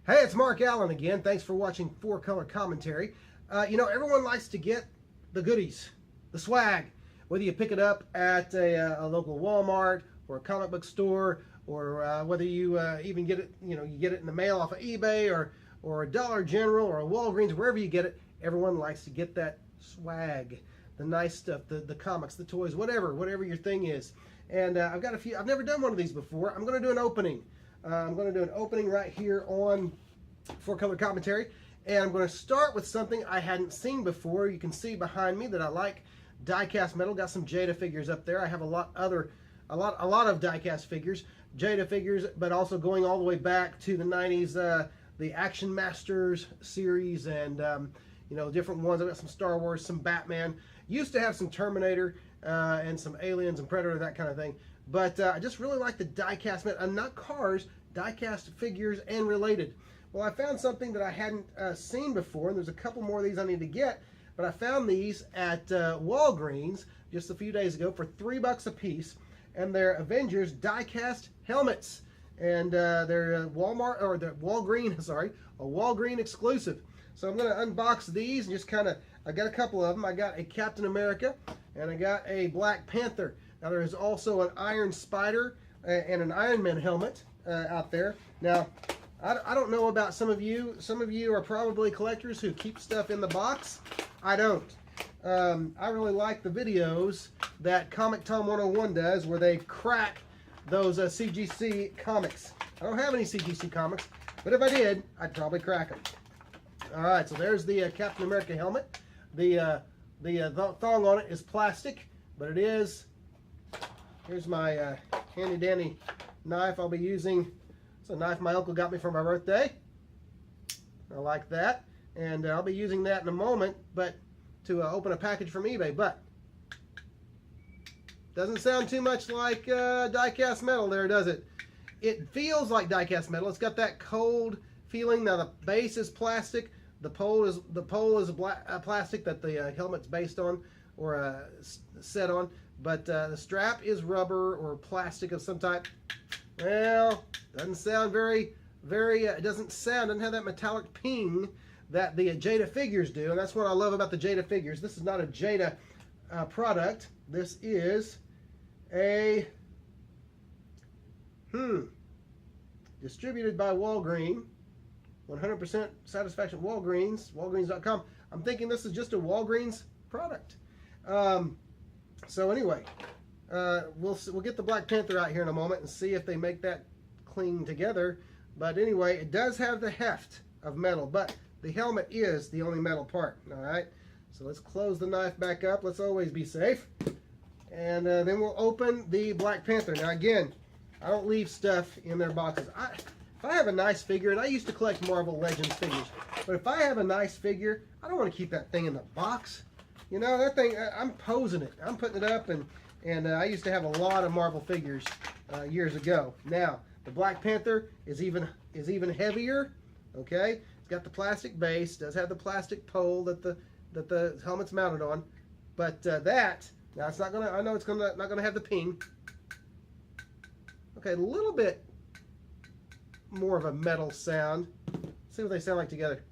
Hey, it's Mark Allen again. Thanks for watching 4Color Commentary. Everyone likes to get the goodies, the swag, whether you pick it up at a local Walmart or a comic book store, or whether you even get it, you get it in the mail off of eBay or a Dollar General or a Walgreens, wherever you get it. Everyone likes to get that swag, the nice stuff, the comics, the toys, whatever your thing is. And I've got a few. I've never done one of these before. I'm going to do an opening. I'm going to do an opening right here on 4Color Commentary, and I'm going to start with something I hadn't seen before. You can see behind me that I like die-cast metal. Got some Jada figures up there. I have a lot of die-cast figures, Jada figures, but also going all the way back to the 90s, the Action Masters series, and different ones. I've got some Star Wars, some Batman. Used to have some Terminator and some Aliens and Predator, that kind of thing. But I just really like the die-cast metal, not cars, die-cast figures and related. Well, I found something that I hadn't seen before, and there's a couple more of these I need to get, but I found these at Walgreens just a few days ago for $3 a piece, and they're Avengers die-cast helmets, and they're Walmart, or they're Walgreen, sorry, a Walgreen exclusive. So I'm going to unbox these and just kind of, I got a couple of them. I got a Captain America, and I got a Black Panther. Now there is also an Iron Spider and an Iron Man helmet out there. Now, I don't know about some of you. Some of you are probably collectors who keep stuff in the box. I don't. I really like the videos that Comic Tom 101 does, where they crack those CGC comics. I don't have any CGC comics, but if I did, I'd probably crack them. All right, so there's the Captain America helmet. The thong on it is plastic, but it is. Here's my handy dandy knife I'll be using. It's a knife my uncle got me for my birthday. I like that, and I'll be using that in a moment, but to open a package from eBay. But doesn't sound too much like die-cast metal there, does it? It feels like die-cast metal. It's got that cold feeling. Now the base is plastic. The pole is plastic that the helmet's based on or set on. But the strap is rubber or plastic of some type. Well, doesn't sound very, it doesn't have that metallic ping that the Jada figures do. And that's what I love about the Jada figures. This is not a Jada product. This is a, distributed by Walgreen. 100% satisfaction. Walgreens, Walgreens.com. I'm thinking this is just a Walgreens product. So anyway, we'll get the Black Panther out here in a moment and see if they make that cling together. But anyway, it does have the heft of metal, but the helmet is the only metal part. All right, so let's close the knife back up. Let's always be safe. And then we'll open the Black Panther. Now again, I don't leave stuff in their boxes. If I have a nice figure, and I used to collect Marvel Legends figures, but if I have a nice figure, I don't want to keep that thing in the box. You know, that thing, I'm posing it. I'm putting it up, and I used to have a lot of Marvel figures years ago. Now, the Black Panther is even heavier, okay? It's got the plastic base, does have the plastic pole that the helmet's mounted on, but now it's not gonna, I know it's not gonna have the ping. Okay, a little bit more of a metal sound. Let's see what they sound like together.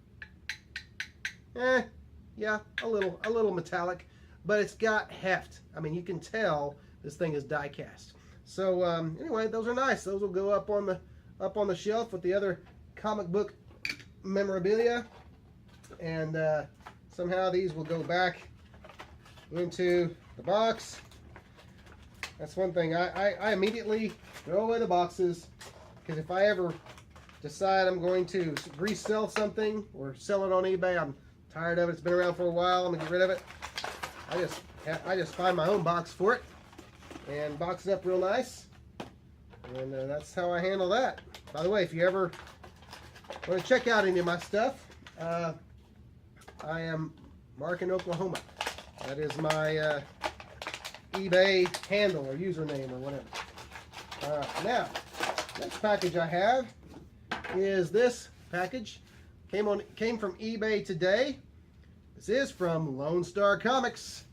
Yeah, a little metallic, but it's got heft. I mean, you can tell this thing is die-cast. So anyway, those are nice. Those will go up on the shelf with the other comic book memorabilia, and somehow these will go back into the box. That's one thing. I immediately throw away the boxes, because if I ever decide I'm going to resell something or sell it on eBay, I'm tired of it. It's been around for a while. I'm gonna get rid of it. I just find my own box for it and box it up real nice, and that's how I handle that. By the way, if you ever want to check out any of my stuff, I am Mark in Oklahoma. That is my eBay handle or username or whatever. Now, next package I have is this package. Came from eBay today. This is from Lone Star Comics,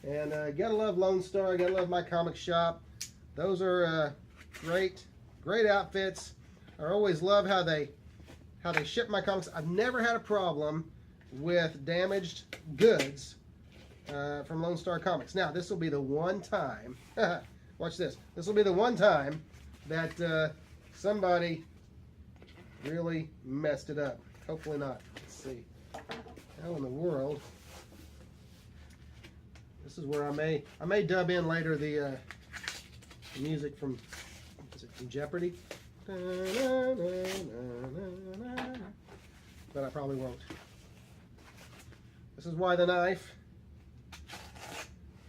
and gotta love Lone Star. Gotta love my comic shop. Those are great outfits. I always love how they how they ship my comics. I've never had a problem with damaged goods from Lone Star Comics. Now, this will be the one time, watch this, this will be the one time that somebody really messed it up. Hopefully not. Let's see. How in the world? This is where I may dub in later the music from, is it from Jeopardy? But I probably won't. This is why the knife.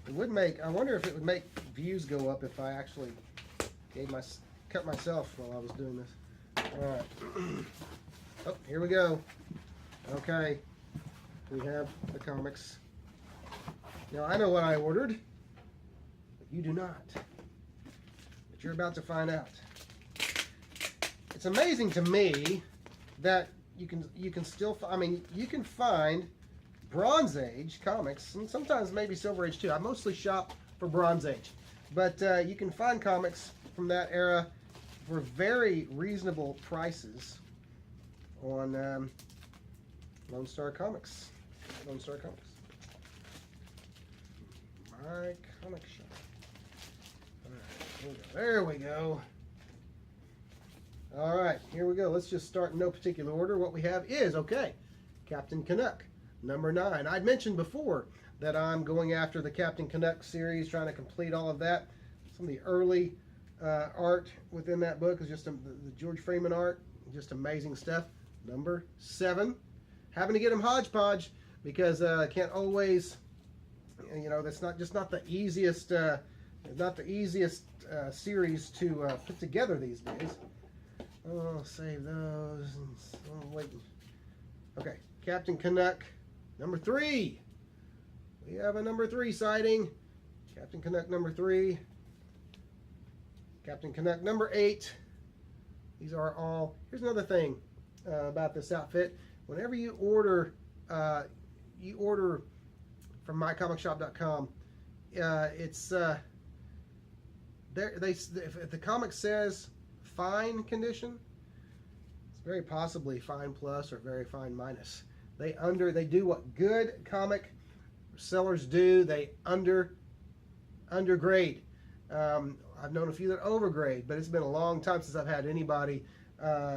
It would make, I wonder if it would make views go up if I actually cut myself while I was doing this. Alright. Oh, here we go. Okay. We have the comics. Now, I know what I ordered, but you do not. But you're about to find out. It's amazing to me that you can still, I mean, you can find Bronze Age comics, and sometimes maybe Silver Age too. I mostly shop for Bronze Age. But you can find comics from that era for very reasonable prices on Lone Star Comics. Lone Star Comics. My comic shop. Alright, there we go. Alright, here we go. Let's just start in no particular order. What we have is, okay, Captain Canuck, number 9. I'd mentioned before that I'm going after the Captain Canuck series, trying to complete all of that. Some of the early art within that book is just the George Freeman art, just amazing stuff. Number 7. Having to get them hodgepodge because I can't always, you know, that's not the easiest, series to put together these days. Oh, I'll save those. Oh, wait. Okay, Captain Canuck, number 3. We have a number 3 sighting. Captain Canuck number 3. Captain Canuck number 8. These are all. Here's another thing about this outfit. Whenever you order from mycomicshop.com, it's if the comic says fine condition, it's very possibly fine plus or very fine minus. They do what good comic sellers do. They undergrade. I've known a few that overgrade, but it's been a long time since I've had anybody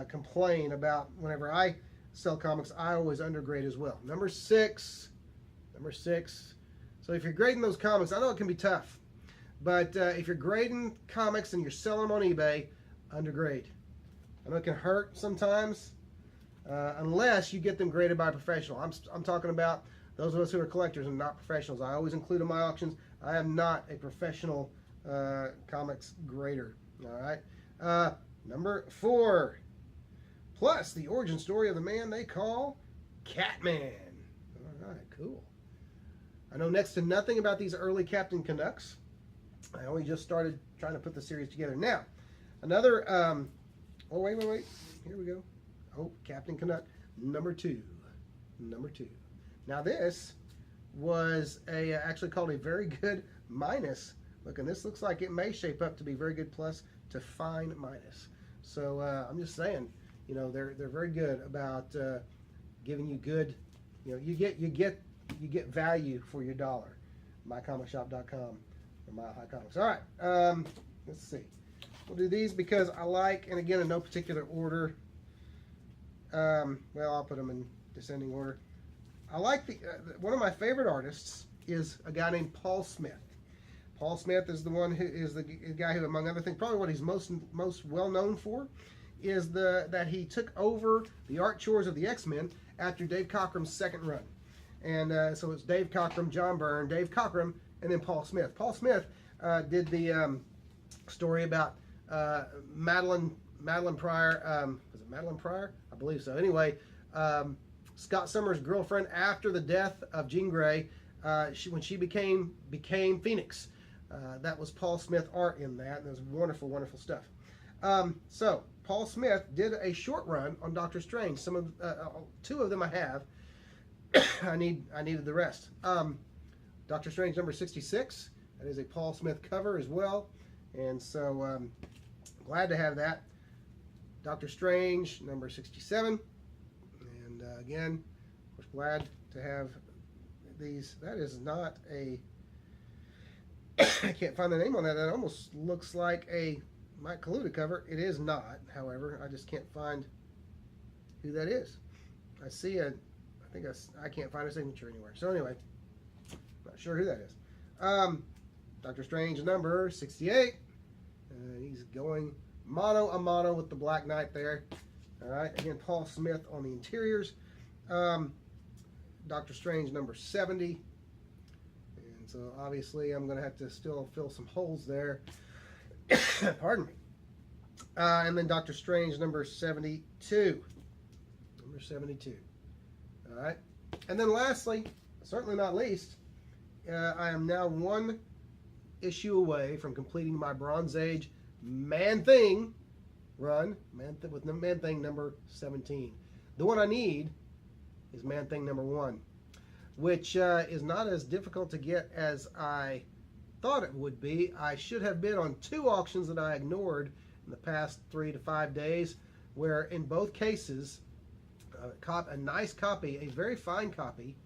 complain about whenever I sell comics. I always undergrade as well. Number 6. So if you're grading those comics, I know it can be tough, but if you're grading comics and you're selling them on eBay, undergrade. I know it can hurt sometimes, unless you get them graded by a professional. I'm talking about those of us who are collectors and not professionals. I always include in my auctions. I am not a professional comics grader. All right. Number 4. Plus the origin story of the man they call Catman. All right, cool. I know next to nothing about these early Captain Canucks. I only just started trying to put the series together. Now, another, oh, wait. Here we go. Oh, Captain Canuck, number 2. Now, this was actually called a very good minus. Look, and this looks like it may shape up to be very good plus to fine minus. So, I'm just saying, you know, they're very good about giving you good, you know, you get value for your dollar. MyComicShop.com or My High Comics. All right, let's see. We'll do these because I like, and again in no particular order. Well, I'll put them in descending order. I like one of my favorite artists is a guy named Paul Smith. Paul Smith is the one who is the guy who, among other things, probably what he's most well known for is that he took over the art chores of the X-Men after Dave Cockrum's second run. And so it's Dave Cockrum, John Byrne, Dave Cockrum, and then Paul Smith. Paul Smith did the story about Madeline Pryor. Was it Madeline Pryor? I believe so. Anyway, Scott Summers' girlfriend after the death of Jean Grey, when she became Phoenix. That was Paul Smith art in that, and it was wonderful, wonderful stuff. So Paul Smith did a short run on Doctor Strange. 2 of them I have. I needed the rest. Doctor Strange number 66. That is a Paul Smith cover as well, and so glad to have that. Doctor Strange number 67. again, we're glad to have these. That is not a, I can't find the name on that. That almost looks like a Mike Kaluta cover. It is not, however. I just can't find who that is. I see a, I can't find a signature anywhere. So anyway, not sure who that is. Doctor Strange number 68. He's going mano a mano with the Black Knight there. All right, again, Paul Smith on the interiors. Doctor Strange number 70. And so obviously I'm going to have to still fill some holes there. Pardon me. And then Doctor Strange number 72. Number 72. All right. And then lastly, certainly not least, I am now one issue away from completing my Bronze Age Man-Thing run, with Man-Thing number 17. The one I need is Man-Thing number 1, which is not as difficult to get as I thought it would be. I should have bid on 2 auctions that I ignored in the past 3 to 5 days, where in both cases, a nice copy, a very fine copy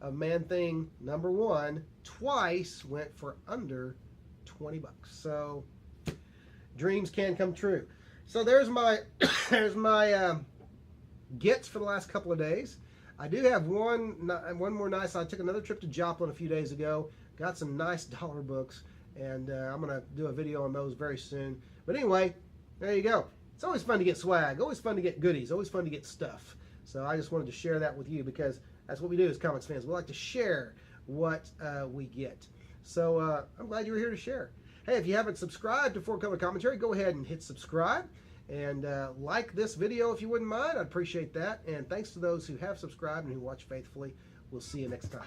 of Man-Thing number 1 twice went for under $20. So dreams can come true. So there's my gets for the last couple of days. I do have one more nice. I took another trip to Joplin a few days ago, got some nice dollar books, and I'm gonna do a video on those very soon. But anyway, there you go. It's always fun to get swag, always fun to get goodies, always fun to get stuff. So I just wanted to share that with you, because that's what we do as comics fans. We like to share what we get. So I'm glad you were here to share. Hey, if you haven't subscribed to 4Color Commentary, go ahead and hit subscribe. And like this video if you wouldn't mind. I'd appreciate that. And thanks to those who have subscribed and who watch faithfully. We'll see you next time.